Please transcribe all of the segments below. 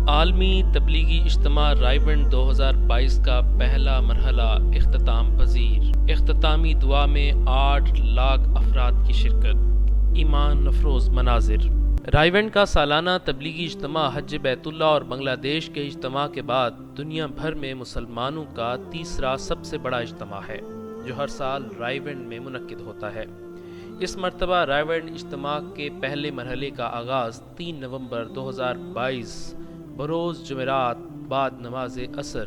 عالمی تبلیغی اجتماع رائیونڈ 2022 کا پہلا مرحلہ اختتام پذیر۔ اختتامی دعا میں 8 لاکھ افراد کی شرکت۔ ایمان افروز مناظر۔ رائیونڈ کا سالانہ تبلیغی اجتماع حج بیت اللہ اور بنگلہ دیش کے اجتماع کے بعد دنیا بھر میں مسلمانوں کا تیسرا سب سے بڑا اجتماع ہے جو ہر سال رائیونڈ میں منعقد ہوتا ہے۔ اس مرتبہ رائیونڈ اجتماع کے پہلے مرحلے کا آغاز 3 نومبر 2022 بروز جمعرات بعد نماز عصر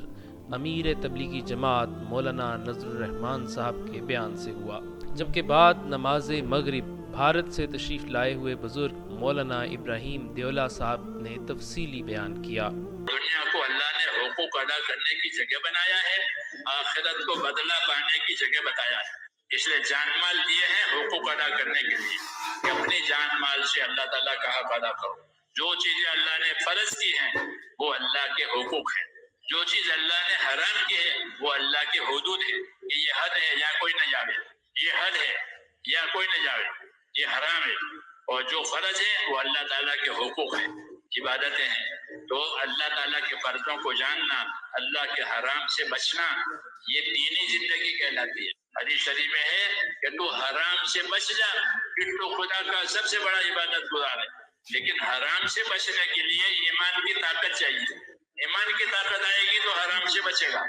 امیر تبلیغی جماعت مولانا نذر الرحمان صاحب کے بیان سے ہوا، جبکہ بعد نماز مغرب بھارت سے تشریف لائے ہوئے بزرگ مولانا ابراہیم دیولا صاحب نے تفصیلی بیان کیا۔ دنیا کو اللہ نے حقوق ادا کرنے کی جگہ بنایا ہے، آخرت کو بدلہ پانے کی جگہ بتایا ہے، اس لیے جان مال دیے ہیں حقوق ادا کرنے کے لیے کہ اپنی جان مال سے اللہ تعالیٰ کا حق ادا کرو۔ جو چیزیں اللہ نے فرض کی ہیں وہ اللہ کے حقوق ہیں، جو چیز اللہ نے حرام کی ہے وہ اللہ کے حدود ہے کہ یہ حد ہے یا کوئی نہ جاوے، یہ حد ہے یا کوئی نہ جاوے، یہ حرام ہے، اور جو فرض ہے وہ اللہ تعالیٰ کے حقوق ہیں، عبادتیں ہیں۔ تو اللہ تعالیٰ کے فرضوں کو جاننا، اللہ کے حرام سے بچنا، یہ دینی زندگی کہلاتی ہے۔ حدیث شریف میں ہے کہ تو حرام سے بچ جا پھر تو خدا کا سب سے بڑا عبادت گزار ہے، لیکن حرام سے بچنے کے لیے ایمان کی طاقت چاہیے۔ ایمان کی طاقت آئے گی تو حرام سے بچے گا۔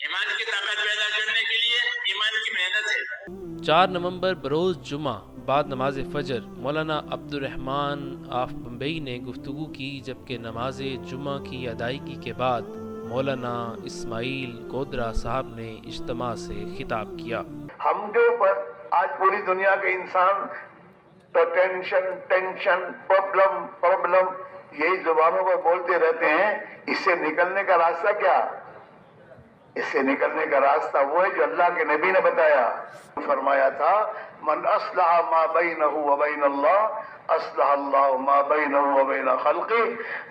ایمان کی طاقت پیدا کرنے کے لیے ایمان کی محنت ہے۔ 4 نومبر بروز جمعہ بعد نماز فجر مولانا عبد الرحمان آف بمبئی نے گفتگو کی، جبکہ نماز جمعہ کی ادائیگی کے بعد مولانا اسماعیل گودرا صاحب نے اجتماع سے خطاب کیا۔ ہم کے اوپر آج پوری دنیا کے انسان تو ٹینشن پرابلم یہی زبانوں پر بولتے رہتے ہیں۔ اس سے نکلنے کا راستہ کیا؟ اس سے نکلنے کا راستہ وہ ہے جو اللہ کے نبی نے بتایا، فرمایا تھا من اصلح ما بینہ وبین اللہ اصلح اللہ ما بینہ وبین خلقہ۔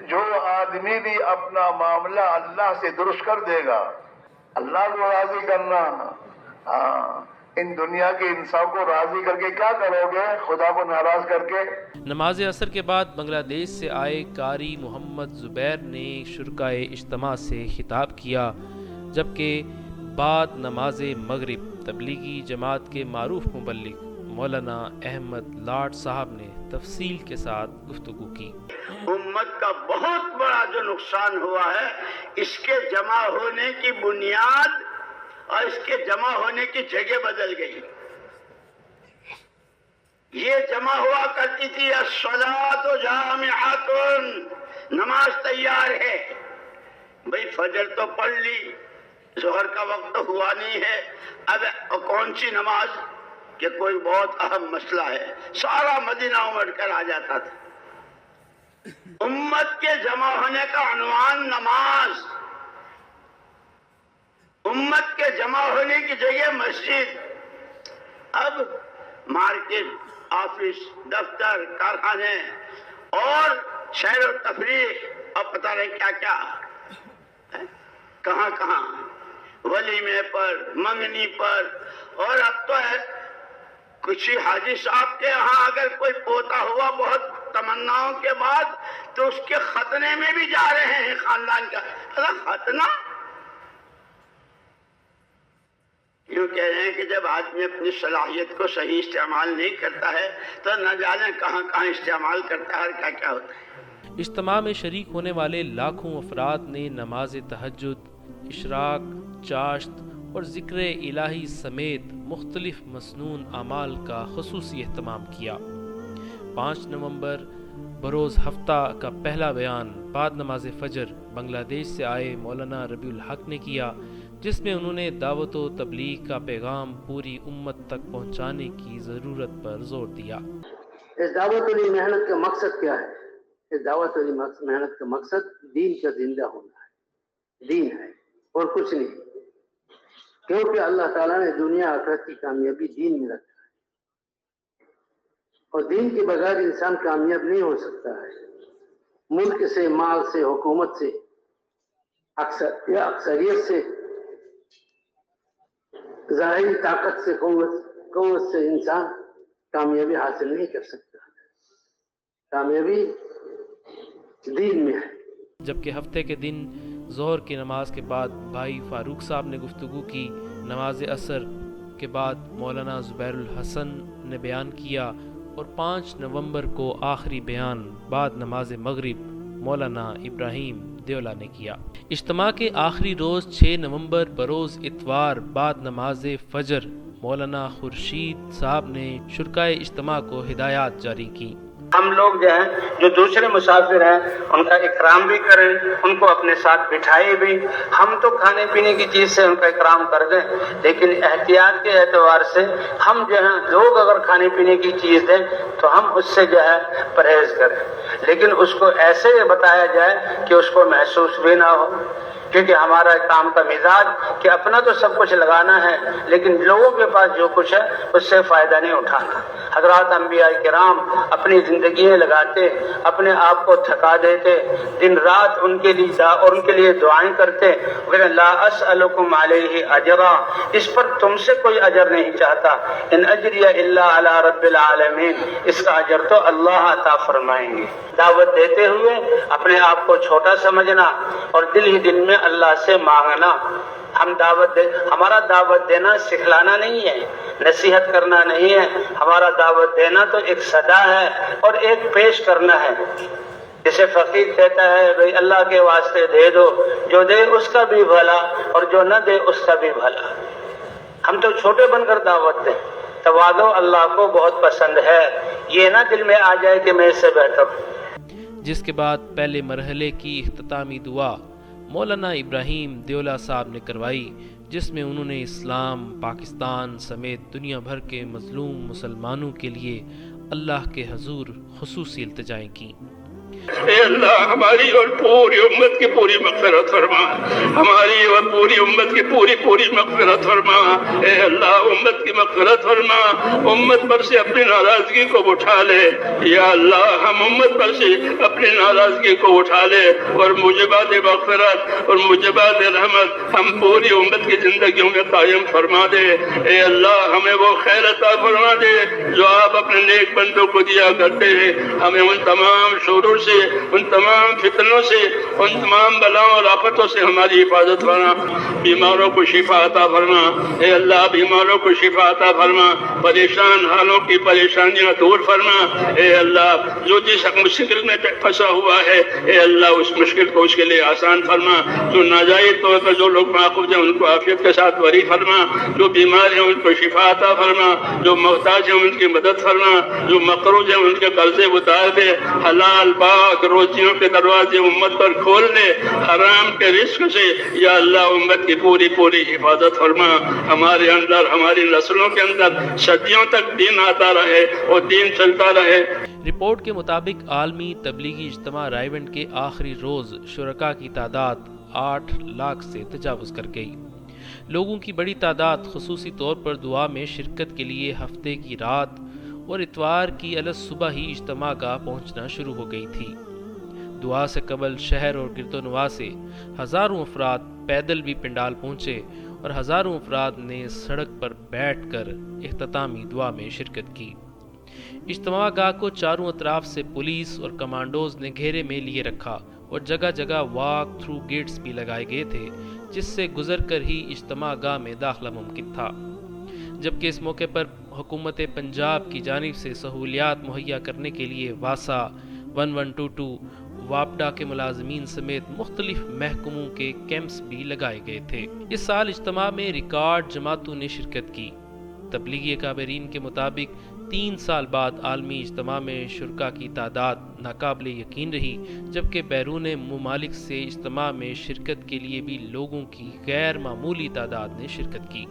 جو آدمی بھی اپنا معاملہ اللہ سے درست کر دے گا، اللہ کو راضی کرنا، ان دنیا کے انسان کو راضی کر کے کیا کرو گے؟ خدا کو ناراض کر کے۔ نماز عصر کے بعد بنگلہ دیش سے آئے قاری محمد زبیر نے شرکائے اجتماع سے خطاب کیا، جبکہ بعد نماز مغرب تبلیغی جماعت کے معروف مبلغ مولانا احمد لاٹ صاحب نے تفصیل کے ساتھ گفتگو کی۔ امت کا بہت بڑا جو نقصان ہوا ہے، اس کے جمع ہونے کی بنیاد اور اس کے جمع ہونے کی جگہ بدل گئی۔ یہ جمع ہوا کرتی تھی الصلاۃ جامعۃ، نماز تیار ہے، بھئی فجر تو پڑھ لی، ظہر کا وقت ہوا نہیں ہے، اب کون سی نماز؟ کہ کوئی بہت اہم مسئلہ ہے، سارا مدینہ امڑ کر آ جاتا تھا۔ امت کے جمع ہونے کا عنوان نماز، امت کے جمع ہونے کی جگہ مسجد۔ اب مارکیٹ، آفس، دفتر، کارخانے اور سیر و تفریح اور پتہ نہیں کیا کیا، کہاں کہاں ولیمے پر، منگنی پر، اور اب تو ہے کچھ حاجی صاحب کے ہاں اگر کوئی پوتا ہوا بہت تمناؤں کے بعد تو اس کے ختنے میں بھی جا رہے ہیں خاندان کا۔ ختنہ یوں کہہ رہے ہیں کہ جب آدمی اپنی صلاحیت کو صحیح استعمال نہیں کرتا ہے تو نہ جانے کہاں کہاں استعمال کرتا ہے اور کیا کیا ہوتا ہے۔ اجتماع میں شریک ہونے والے لاکھوں افراد نے نماز تہجد، اشراق، چاشت اور ذکر الہی سمیت مختلف مسنون اعمال کا خصوصی اہتمام کیا۔ 5 نومبر بروز ہفتہ کا پہلا بیان بعد نماز فجر بنگلہ دیش سے آئے مولانا ربیع الحق نے کیا، جس میں انہوں نے دعوت و تبلیغ کا پیغام پوری امت تک پہنچانے کی ضرورت پر زور دیا۔ اس دعوت والی محنت کا مقصد کیا ہے؟ اس دعوت والی محنت کا مقصد دین کا زندہ ہونا ہے، دین ہے اور کچھ نہیں، کیونکہ اللہ تعالیٰ نے دنیا آخرت کی کامیابی دین میں رکھا ہے، اور دین کے بغیر انسان کامیاب نہیں ہو سکتا ہے۔ ملک سے، مال سے، حکومت سے، اکثریت سے، ظاہری طاقت سے، قوت سے انسان کامیابی حاصل نہیں کر سکتا۔ کامیابی دین میں ہے۔ جبکہ ہفتے کے دن ظہر کی نماز کے بعد بھائی فاروق صاحب نے گفتگو کی، نماز عصر کے بعد مولانا زبیر الحسن نے بیان کیا اور 5 نومبر کو آخری بیان بعد نماز مغرب مولانا ابراہیم دیولا نے کیا۔ اجتماع کے آخری روز 6 نومبر بروز اتوار بعد نماز فجر مولانا خورشید صاحب نے شرکائے اجتماع کو ہدایات جاری کی۔ ہم لوگ جو ہیں جو دوسرے مسافر ہیں ان کا اکرام بھی کریں، ان کو اپنے ساتھ بٹھائے بھی۔ ہم تو کھانے پینے کی چیز سے ان کا اکرام کر دیں، لیکن احتیاط کے اعتبار سے ہم جو ہیں لوگ اگر کھانے پینے کی چیز دیں تو ہم اس سے جو ہے پرہیز کریں، لیکن اس کو ایسے بتایا جائے کہ اس کو محسوس بھی نہ ہو، کیونکہ ہمارا کام کا مزاج کہ اپنا تو سب کچھ لگانا ہے لیکن لوگوں کے پاس جو کچھ ہے اس سے فائدہ نہیں اٹھانا۔ حضرات انبیاء کرام اپنی زندگیاں لگاتے، اپنے آپ کو تھکا دیتے، دن رات ان کے لیے دعائیں کرتے، لا اسألکم علیہ اجرا، اس پر تم سے کوئی اجر نہیں چاہتا، ان اجری الا علی رب العالمین، اس کا اجر تو اللہ عطا فرمائیں گے۔ دعوت دیتے ہوئے اپنے آپ کو چھوٹا سمجھنا اور دل ہی دل میں اللہ سے مانگنا۔ ہمارا دعوت دینا سکھلانا نہیں ہے، نصیحت کرنا نہیں ہے، ہمارا دعوت دینا تو ایک صدا ہے اور ایک پیش کرنا ہے۔ جسے فقیر کہتا ہے بھئی اللہ کے واسطے دے دو، جو دے اس کا بھی بھلا اور جو نہ دے اس کا بھی بھلا۔ ہم تو چھوٹے بن کر دعوت دیں، تواضع اللہ کو بہت پسند ہے، یہ نہ دل میں آ جائے کہ میں اس سے بہتر ہوں۔ جس کے بعد پہلے مرحلے کی اختتامی دعا مولانا ابراہیم دیولا صاحب نے کروائی، جس میں انہوں نے اسلام، پاکستان سمیت دنیا بھر کے مظلوم مسلمانوں کے لیے اللہ کے حضور خصوصی التجائیں کی۔ اے اللہ ہماری اور پوری امت کی پوری مغفرت فرما، ہماری اور پوری امت کی پوری مغفرت فرما۔ اے اللہ امت کی مغفرت فرما، امت پر سے اپنی ناراضگی کو اٹھا لے یا اللہ، ہم امت پر سے اپنی ناراضگی کو اٹھا لے اور موجبات مغفرت اور موجبات رحمت ہم پوری امت کی زندگیوں میں قائم فرما دے۔ اے اللہ ہمیں وہ خیر عطا فرما دے جو آپ اپنے نیک بندوں کو دیا کرتے ہیں، ہمیں ان تمام شرور سے، ان تمام فتنوں سے، ان تمام بلاؤں اور آفتوں سے ہماری حفاظت فرما۔ بیماروں کو شفا عطا فرما، اے اللہ بیماروں کو شفا عطا فرما، پریشان حالوں کی پریشانیاں دور فرما۔ اے اللہ جو جس مشکل میں پھنسا ہوا ہے، اے اللہ اس مشکل کو اس کے لیے آسان فرما۔ جو ناجائز طور پر جو لوگ ماخوذ ہیں ان کو عافیت کے ساتھ بری فرما، جو بیمار ہیں ان کو شفا عطا فرما، جو محتاج ہیں ان کی مدد فرما، جو مقروض ہیں ان کے قرضے اتار دے، حلال پاک روزیوں کے دروازے امت پر کھول دے، حرام کے رزق سے یا اللہ امت کی پوری حفاظت فرما۔ ہمارے اندر، ہماری نسلوں کے اندر صدیوں تک دین آتا رہے اور دین چلتا رہے۔ رپورٹ کے مطابق عالمی تبلیغی اجتماع رائیونڈ کے آخری روز شرکاء کی تعداد 8 لاکھ سے تجاوز کر گئی۔ لوگوں کی بڑی تعداد خصوصی طور پر دعا میں شرکت کے لیے ہفتے کی رات اور اتوار کی الگ صبح ہی اجتماع گاہ پہنچنا شروع ہو گئی تھی۔ دعا سے قبل شہر اور گرد و نواح سے ہزاروں افراد پیدل بھی پنڈال پہنچے اور ہزاروں افراد نے سڑک پر بیٹھ کر اختتامی دعا میں شرکت کی۔ اجتماع گاہ کو چاروں اطراف سے پولیس اور کمانڈوز نے گھیرے میں لیے رکھا اور جگہ جگہ واک تھرو گیٹس بھی لگائے گئے تھے، جس سے گزر کر ہی اجتماع گاہ میں داخلہ ممکن تھا۔ جبکہ اس موقع پر حکومت پنجاب کی جانب سے سہولیات مہیا کرنے کے لیے واسا 1122 واپڈا کے ملازمین سمیت مختلف محکموں کے کیمپس بھی لگائے گئے تھے۔ اس سال اجتماع میں ریکارڈ جماعتوں نے شرکت کی۔ تبلیغی اکابرین کے مطابق 3 سال بعد عالمی اجتماع میں شرکاء کی تعداد ناقابل یقین رہی، جبکہ بیرون ممالک سے اجتماع میں شرکت کے لیے بھی لوگوں کی غیر معمولی تعداد نے شرکت کی۔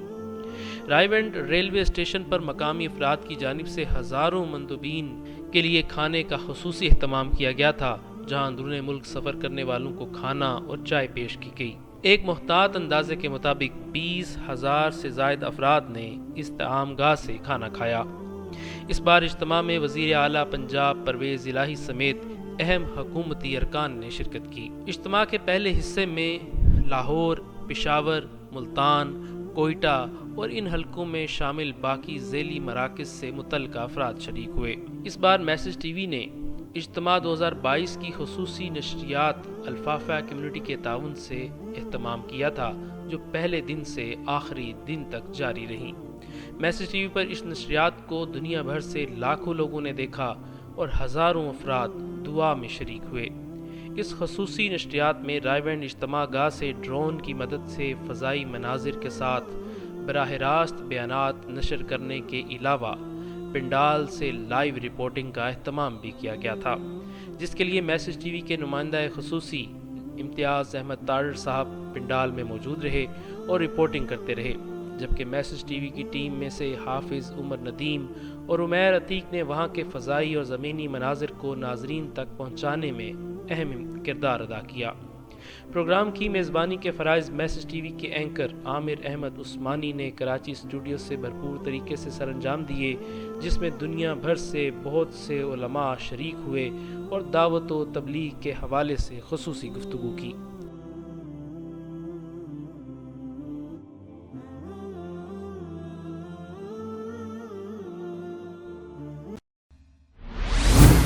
رائیونڈ ریلوے اسٹیشن پر مقامی افراد کی جانب سے ہزاروں مندوبین کے لیے کھانے کا خصوصی اہتمام کیا گیا تھا، جہاں اندرون ملک سفر کرنے والوں کو کھانا اور چائے پیش کی گئی۔ ایک محتاط اندازے کے مطابق 20,000 سے زائد افراد نے اس طعام گاہ سے کھانا کھایا۔ اس بار اجتماع میں وزیر اعلیٰ پنجاب پرویز الہی سمیت اہم حکومتی ارکان نے شرکت کی۔ اجتماع کے پہلے حصے میں لاہور، پشاور، ملتان، کوئٹہ اور ان حلقوں میں شامل باقی ذیلی مراکز سے متعلقہ افراد شریک ہوئے۔ اس بار میسج ٹی وی نے اجتماع 2022 کی خصوصی نشریات الفافا کمیونٹی کے تعاون سے اہتمام کیا تھا، جو پہلے دن سے آخری دن تک جاری رہیں۔ میسج ٹی وی پر اس نشریات کو دنیا بھر سے لاکھوں لوگوں نے دیکھا اور ہزاروں افراد دعا میں شریک ہوئے۔ اس خصوصی نشریات میں رائیونڈ اجتماع گاہ سے ڈرون کی مدد سے فضائی مناظر کے ساتھ براہ راست بیانات نشر کرنے کے علاوہ پنڈال سے لائیو رپورٹنگ کا اہتمام بھی کیا گیا تھا، جس کے لیے میسج ٹی وی کے نمائندہ خصوصی امتیاز احمد تارڑ صاحب پنڈال میں موجود رہے اور رپورٹنگ کرتے رہے، جبکہ میسج ٹی وی کی ٹیم میں سے حافظ عمر ندیم اور عمیر عتیق نے وہاں کے فضائی اور زمینی مناظر کو ناظرین تک پہنچانے میں اہم کردار ادا کیا۔ پروگرام کی میزبانی کے فرائض میسج ٹی وی کے اینکر عامر احمد عثمانی نے کراچی اسٹوڈیو سے بھرپور طریقے سے سر انجام دیے، جس میں دنیا بھر سے بہت سے علماء شریک ہوئے اور دعوت و تبلیغ کے حوالے سے خصوصی گفتگو کی۔